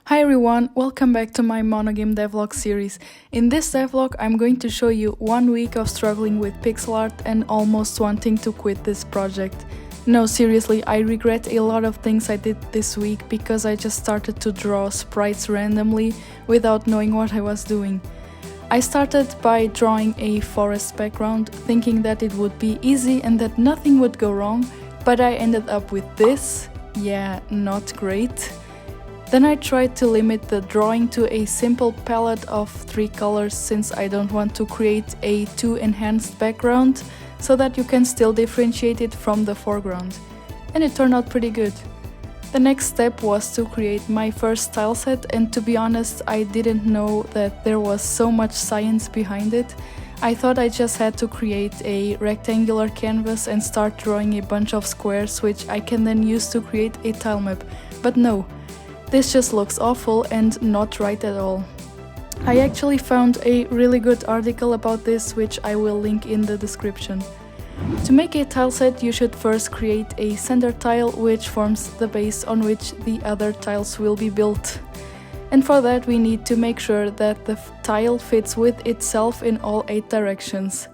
Hi everyone, welcome back to my MonoGame devlog series. In this devlog I'm going to show you 1 week of struggling with pixel art and almost wanting to quit this project. No, seriously, I regret a lot of things I did this week because I just started to draw sprites randomly without knowing what I was doing. I started by drawing a forest background, thinking that it would be easy and that nothing would go wrong, but I ended up with this. Yeah, not great. Then I tried to limit the drawing to a simple palette of 3 colors since I don't want to create a too enhanced background so that you can still differentiate it from the foreground. And it turned out pretty good. The next step was to create my first tile set, and to be honest, I didn't know that there was so much science behind it. I thought I just had to create a rectangular canvas and start drawing a bunch of squares which I can then use to create a tile map, but no. This just looks awful and not right at all. I actually found a really good article about this, which I will link in the description. To make a tile set, you should first create a center tile which forms the base on which the other tiles will be built. And for that we need to make sure that the tile fits with itself in all 8 directions.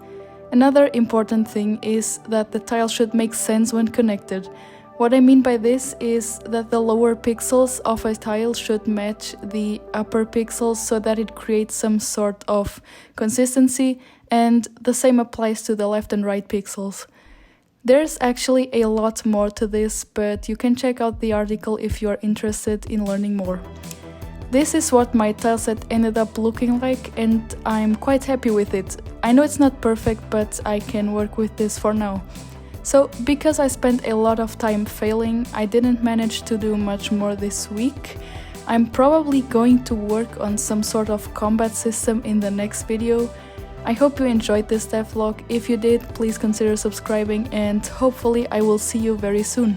Another important thing is that the tile should make sense when connected. What I mean by this is that the lower pixels of a tile should match the upper pixels so that it creates some sort of consistency, and the same applies to the left and right pixels. There's actually a lot more to this, but you can check out the article if you are interested in learning more. This is what my tile set ended up looking like, and I'm quite happy with it. I know it's not perfect, but I can work with this for now. So, because I spent a lot of time failing, I didn't manage to do much more this week. I'm probably going to work on some sort of combat system in the next video. I hope you enjoyed this devlog. If you did, please consider subscribing, and hopefully I will see you very soon.